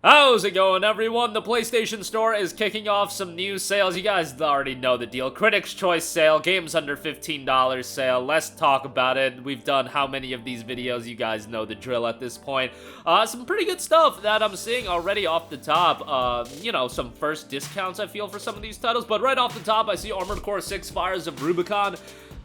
How's it going, everyone? The PlayStation Store is kicking off some new sales. You guys already know the deal. Critics' Choice sale, games under $15 sale. Let's talk about it. We've done how many of these videos? You guys know the drill at this point. Some pretty good stuff that I'm seeing already off the top. You know, some first discounts, I feel, for some of these titles. But right off the top, I see Armored Core 6 Fires of Rubicon.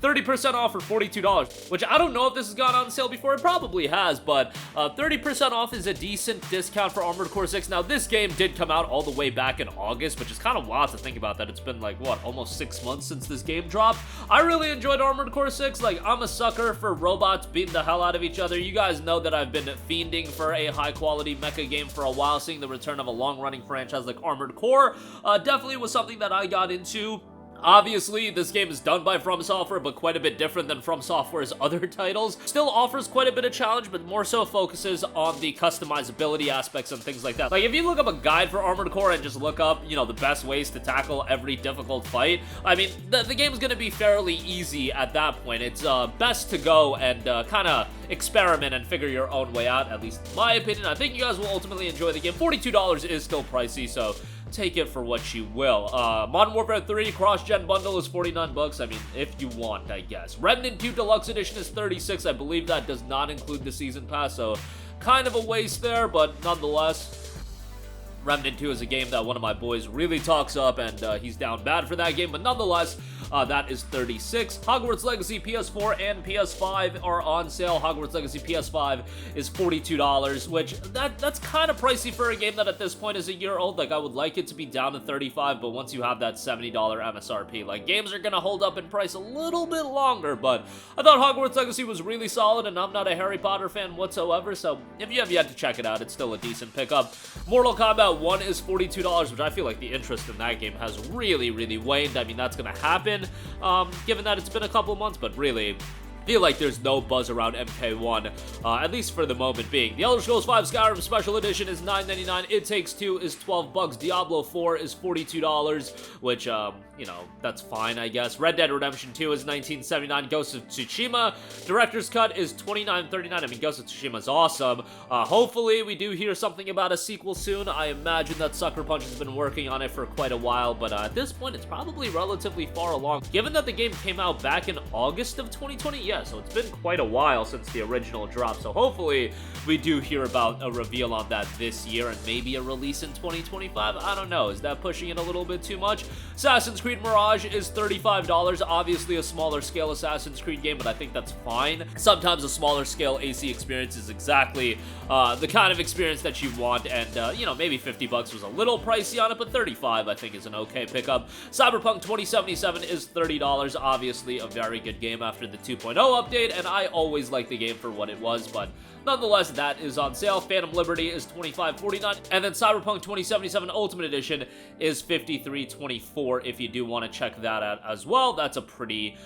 30% off for $42, which I don't know if this has gone on sale before. It probably has, but 30% off is a decent discount for Armored Core 6. Now, this game did come out all the way back in August, which is kind of wild to think about that. It's been like, what, almost 6 months since this game dropped? I really enjoyed Armored Core 6. Like, I'm a sucker for robots beating the hell out of each other. You guys know that I've been fiending for a high-quality mecha game for a while. Seeing the return of a long-running franchise like Armored Core definitely was something that I got into. Obviously, this game is done by From Software, but quite a bit different than From Software's other titles. Still offers quite a bit of challenge, but more so focuses on the customizability aspects and things like that. Like, if you look up a guide for Armored Core and just look up, you know, the best ways to tackle every difficult fight, I mean, the game's gonna be fairly easy at that point. It's best to go and kind of experiment and figure your own way out, at least in my opinion. I think you guys will ultimately enjoy the game. $42 is still pricey, so take it for what you will. Modern Warfare 3 cross-gen bundle is $49. I mean, if you want, I guess. Remnant 2 Deluxe Edition is $36. I believe that does not include the Season Pass, so kind of a waste there, but nonetheless, Remnant 2 is a game that one of my boys really talks up, and he's down bad for that game, but nonetheless, that is $36. Hogwarts Legacy PS4 and PS5 are on sale. Hogwarts Legacy PS5 is $42, which that's kind of pricey for a game that at this point is a year old. Like, I would like it to be down to $35, but once you have that $70 MSRP, like, games are gonna hold up in price a little bit longer. But I thought Hogwarts Legacy was really solid, and I'm not a Harry Potter fan whatsoever, so if you have yet to check it out, it's still a decent pickup. Mortal Kombat 1 is $42, which I feel like the interest in that game has really, really waned. I mean, that's gonna happen, given that it's been a couple months, but really, I feel like there's no buzz around MK1, at least for the moment being. The Elder Scrolls V Skyrim Special Edition is $9.99. It Takes Two is $12. Diablo 4 is $42, which, you know, that's fine, I guess. Red Dead Redemption 2 is $19.79. Ghost of Tsushima Director's Cut is $29.39. I mean, Ghost of Tsushima is awesome. Hopefully, we do hear something about a sequel soon. I imagine that Sucker Punch has been working on it for quite a while, but at this point, it's probably relatively far along. Given that the game came out back in August of 2020, yeah, so it's been quite a while since the original drop, so hopefully we do hear about a reveal on that this year and maybe a release in 2025. I don't know. Is that pushing it a little bit too much? Assassin's Creed Mirage is $35. Obviously a smaller scale Assassin's Creed game, but I think that's fine. Sometimes a smaller scale AC experience is exactly the kind of experience that you want, and you know, maybe $50 was a little pricey on it, but $35 I think is an okay pickup. Cyberpunk 2077 is $30. Obviously a very good game after the 2.0 update, and I always liked the game for what it was, but nonetheless, that is on sale. Phantom Liberty is $25.49, and then Cyberpunk 2077 Ultimate Edition is $53.24 if you do want to check that out as well. That's a pretty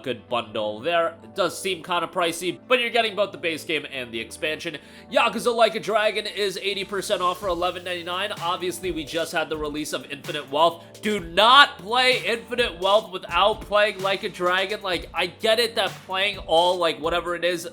good bundle there. It does seem kind of pricey, but you're getting both the base game and the expansion. Yakuza Like a Dragon is 80% off for $11.99. Obviously, we just had the release of Infinite Wealth. Do not play Infinite Wealth without playing Like a Dragon. Like, I get it that playing all, like, whatever it is,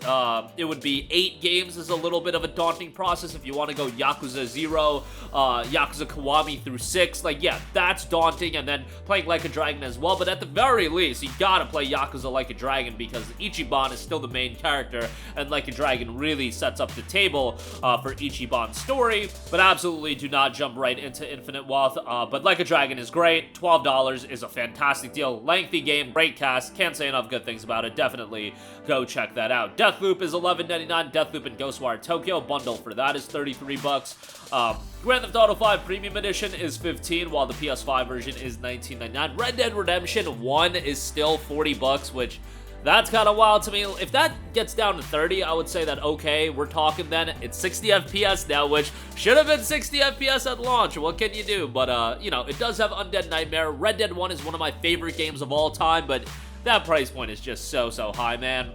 it would be 8 games is a little bit of a daunting process if you want to go Yakuza 0, Yakuza Kiwami through 6. Like, yeah, that's daunting, and then playing Like a Dragon as well, but at the very least, you gotta play Yakuza Like a Dragon because Ichiban is still the main character, and Like a Dragon really sets up the table for Ichiban's story, but absolutely do not jump right into Infinite Wealth. But Like a Dragon is great. $12 is a fantastic deal. Lengthy game, great cast, can't say enough good things about it. Definitely go check that out. Deathloop is $11.99. Deathloop and Ghostwire Tokyo bundle for that is $33. Grand Theft Auto 5 Premium Edition is $15, while the PS5 version is $19.99. Red Dead Redemption 1 is still $40, which that's kind of wild to me. If that gets down to 30, I would say that, okay, we're talking then. It's 60 FPS now, which should have been 60 FPS at launch. What can you do? But, you know, it does have Undead Nightmare. Red Dead 1 is one of my favorite games of all time, but that price point is just so high, man.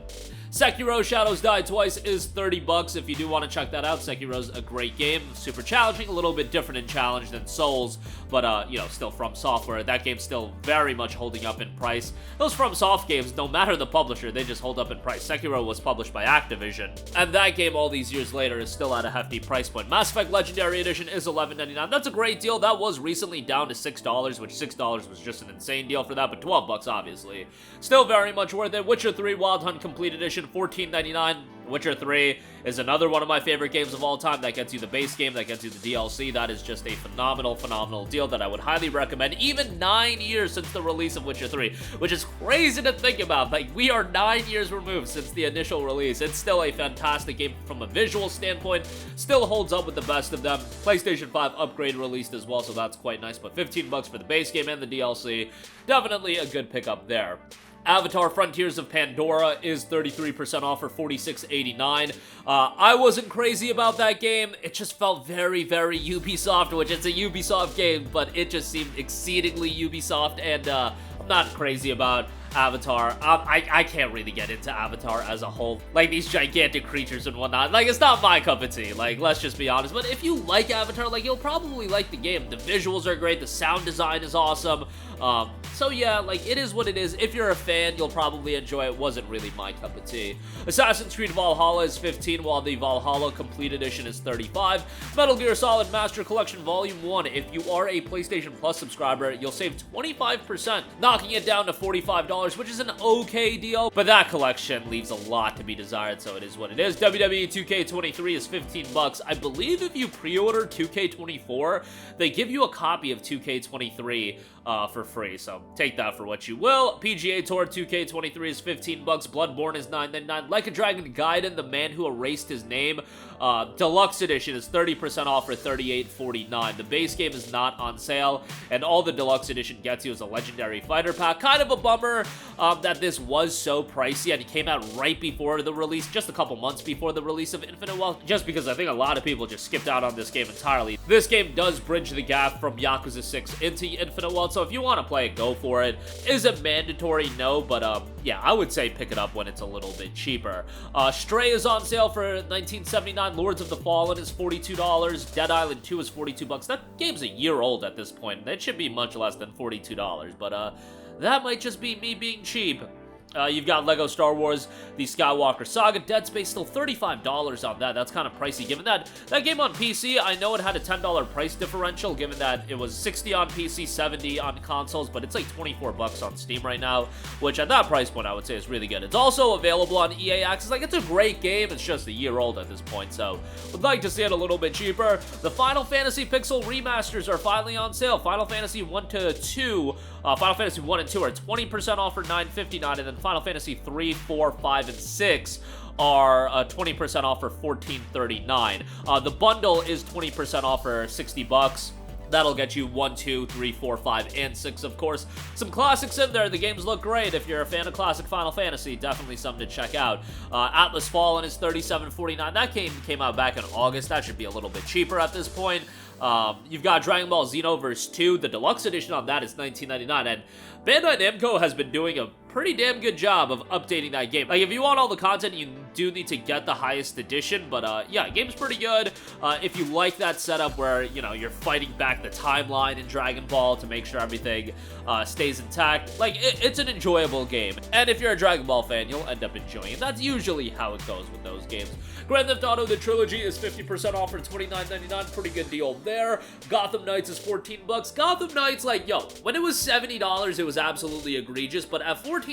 Sekiro Shadows Die Twice is 30 bucks if you do want to check that out. Sekiro's a great game, super challenging, a little bit different in challenge than Souls, but you know, still From Software. That game's still very much holding up in price. Those From Soft games, no matter the publisher, they just hold up in price. Sekiro was published by Activision, and that game all these years later is still at a hefty price point. Mass Effect Legendary Edition is $11.99. That's a great deal. That was recently down to $6, which $6 was just an insane deal for that, but 12 bucks obviously. Still very much worth it. Witcher 3 Wild Hunt Complete Edition, $14.99. Witcher 3 is another one of my favorite games of all time. That gets you the base game, that gets you the DLC. That is just a phenomenal deal that I would highly recommend, even 9 years since the release of Witcher 3, which is crazy to think about. Like, we are 9 years removed since the initial release. It's still a fantastic game from a visual standpoint, still holds up with the best of them. PlayStation 5 upgrade released as well, so that's quite nice, but 15 bucks for the base game and the DLC, definitely a good pickup there. Avatar Frontiers of Pandora is 33% off for $46.89. I wasn't crazy about that game. It just felt very Ubisoft, which it's a Ubisoft game, but it just seemed exceedingly Ubisoft, and I'm not crazy about Avatar. I can't really get into Avatar as a whole. Like, these gigantic creatures and whatnot. Like, it's not my cup of tea. Like, let's just be honest. But if you like Avatar, like, you'll probably like the game. The visuals are great. The sound design is awesome. So yeah, like, it is what it is. If you're a fan, you'll probably enjoy it. Wasn't really my cup of tea. Assassin's Creed Valhalla is $15, while the Valhalla Complete Edition is $35. Metal Gear Solid Master Collection Volume 1. If you are a PlayStation Plus subscriber, you'll save 25%, knocking it down to $45, which is an okay deal, but that collection leaves a lot to be desired, so it is what it is. WWE 2K23 is 15 bucks. I believe if you pre-order 2K24, they give you a copy of 2K23 for free, so take that for what you will. PGA Tour 2K23 is 15 bucks. Bloodborne is $9.99. Like a Dragon Gaiden, The Man Who Erased His Name, Deluxe Edition is 30% off for $38.49. The base game is not on sale, and all the Deluxe Edition gets you is a Legendary Fighter Pack. Kind of a bummer that this was so pricey, and it came out right before the release, just a couple months before the release of Infinite Wealth, just because I think a lot of people just skipped out on this game entirely. This game does bridge the gap from Yakuza 6 into Infinite Wealth, so if you want to play it, go for it. Is it mandatory? No, but yeah, I would say pick it up when it's a little bit cheaper. Stray is on sale for $19.79. Lords of the Fallen is $42. Dead Island 2 is 42 bucks. That game's a year old at this point. It should be much less than $42, but that might just be me being cheap. You've got Lego Star Wars, The Skywalker Saga, Dead Space, still $35 on that. That's kind of pricey, given that that game on PC, I know it had a $10 price differential, given that it was $60 on PC, $70 on consoles, but it's like 24 bucks on Steam right now, which at that price point, I would say is really good. It's also available on EA Access. Like, it's a great game. It's just a year old at this point, so would like to see it a little bit cheaper. The Final Fantasy Pixel remasters are finally on sale. Final Fantasy 1 to 2, Final Fantasy 1 and 2 are 20% off for $9.59, and then Final Fantasy 3, 4, 5, and 6 are 20% off for $14.39. The bundle is 20% off for 60 bucks. That'll get you 1, 2, 3, 4, 5, and 6, of course. Some classics in there. The games look great. If you're a fan of classic Final Fantasy, definitely something to check out. Atlas Fallen is $37.49. That game came out back in August. That should be a little bit cheaper at this point. You've got Dragon Ball Xenoverse 2. The deluxe edition on that is $19.99, and Bandai Namco has been doing a pretty damn good job of updating that game. Like, if you want all the content, you do need to get the highest edition, but yeah, game's pretty good. If you like that setup where, you know, you're fighting back the timeline in Dragon Ball to make sure everything stays intact, like, it's an enjoyable game. And if you're a Dragon Ball fan, you'll end up enjoying it. That's usually how it goes with those games. Grand Theft Auto The Trilogy is 50% off for $29.99. Pretty good deal there. Gotham Knights is 14 bucks. Gotham Knights, like, yo, when it was $70, it was absolutely egregious, but at $14,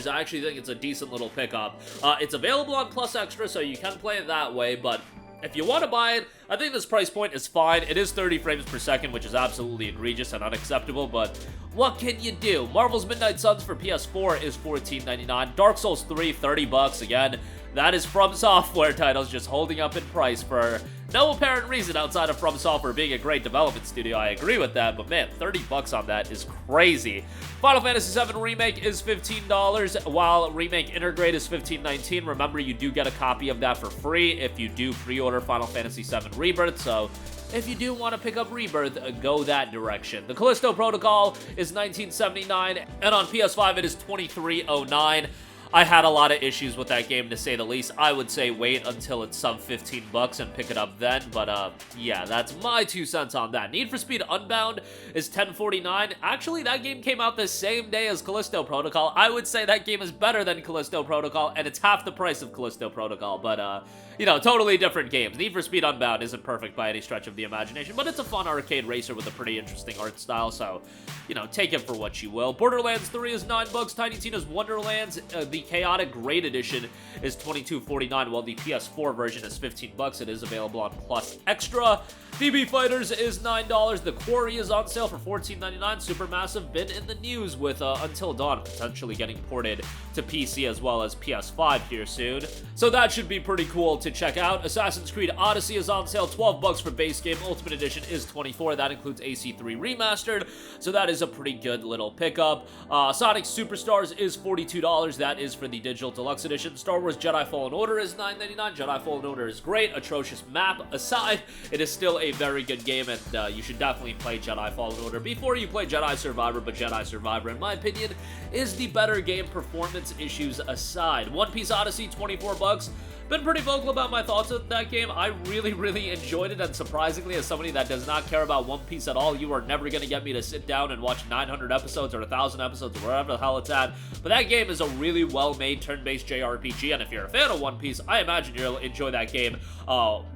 I actually think it's a decent little pickup. It's available on Plus Extra, so you can play it that way, but if you want to buy it, I think this price point is fine. It is 30 frames per second, which is absolutely egregious and unacceptable, but what can you do? Marvel's Midnight Suns for PS4 is $14.99. Dark Souls 3, 30 bucks. Again, that is From Software titles just holding up in price for no apparent reason outside of From Software being a great development studio. I agree with that, but man, 30 bucks on that is crazy. Final Fantasy VII Remake is $15, while Remake Intergrade is $15.19. Remember, you do get a copy of that for free if you do pre-order Final Fantasy VII Rebirth, so if you do want to pick up Rebirth, go that direction. The Callisto Protocol is $19.79, and on PS5 it is $23.09. I had a lot of issues with that game, to say the least. I would say wait until it's sub 15 bucks and pick it up then, but yeah, that's my 2 cents on that. Need for Speed Unbound is $10.49. Actually, that game came out the same day as Callisto Protocol. I would say that game is better than Callisto Protocol, and it's half the price of Callisto Protocol, but you know, totally different games. Need for Speed Unbound isn't perfect by any stretch of the imagination, but it's a fun arcade racer with a pretty interesting art style, so, you know, take it for what you will. Borderlands 3 is $9. Tiny Tina's Wonderlands, the Chaotic Great Edition, is $22.49, while the PS4 version is $15. It is available on Plus Extra. DB Fighters is $9. The Quarry is on sale for $14.99. Supermassive been in the news with Until Dawn potentially getting ported to PC as well as PS5 here soon, so that should be pretty cool to check out. Assassin's Creed Odyssey is on sale, $12 for base game. Ultimate Edition is $24. That includes AC3 Remastered, so that is a pretty good little pickup. Sonic Superstars is $42. That is for the Digital Deluxe Edition. Star Wars Jedi Fallen Order is $9.99. Jedi Fallen Order is great. Atrocious map aside, it is still a very good game, and you should definitely play Jedi Fallen Order before you play Jedi Survivor, but Jedi Survivor, in my opinion, is the better game, performance issues aside. One Piece Odyssey, $24. Been pretty vocal about my thoughts on that game. I really enjoyed it, and surprisingly, as somebody that does not care about One Piece at all, you are never going to get me to sit down and watch 900 episodes or 1,000 episodes or wherever the hell it's at. But that game is a really well-made turn-based JRPG, and if you're a fan of One Piece, I imagine you'll enjoy that game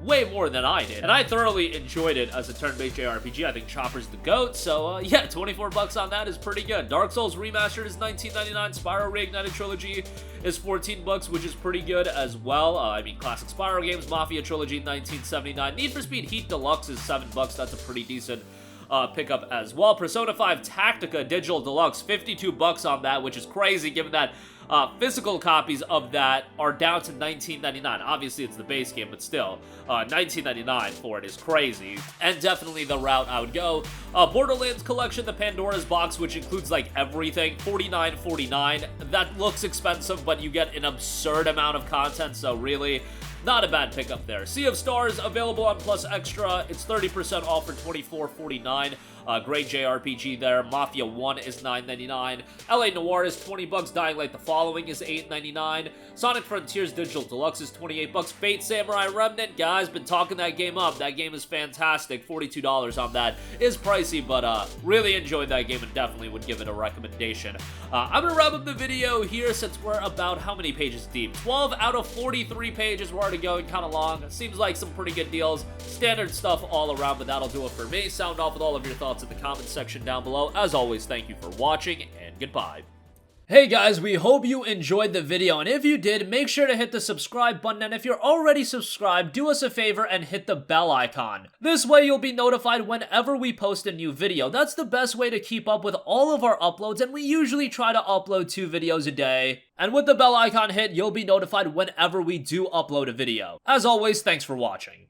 way more than I did. And I thoroughly enjoyed it as a turn-based JRPG. I think Chopper's the GOAT, so yeah, $24 on that is pretty good. Dark Souls Remastered is $19.99. Spyro Reignited Trilogy is $14, which is pretty good as well. I mean, classic Spyro games, Mafia Trilogy, $19.79. Need for Speed Heat Deluxe is $7. That's a pretty decent pickup as well. Persona 5 Tactica Digital Deluxe, $52 on that, which is crazy given that physical copies of that are down to $19.99. Obviously, it's the base game, but still, $19.99 for it is crazy, and definitely the route I would go. Borderlands Collection, the Pandora's Box, which includes, like, everything, $49.49. That looks expensive, but you get an absurd amount of content, so really, not a bad pickup there. Sea of Stars, available on Plus Extra. It's 30% off for $24.49. Great JRPG there. Mafia 1 is $9.99. LA Noire is $20. Dying Light the Following is $8.99. Sonic Frontiers Digital Deluxe is $28. Fate Samurai Remnant, guys, been talking that game up. That game is fantastic. $42 on that is pricey, but really enjoyed that game and definitely would give it a recommendation. I'm gonna wrap up the video here since we're about how many pages deep? 12 out of 43 pages. We're already going kind of long. Seems like some pretty good deals. Standard stuff all around, but that'll do it for me. Sound off with all of your thoughts in the comments section down below. As always, thank you for watching, and goodbye. Hey guys, we hope you enjoyed the video, and if you did, make sure to hit the subscribe button, and if you're already subscribed, do us a favor and hit the bell icon. This way you'll be notified whenever we post a new video. That's the best way to keep up with all of our uploads, and we usually try to upload 2 videos a day. And with the bell icon hit, you'll be notified whenever we do upload a video. As always, thanks for watching.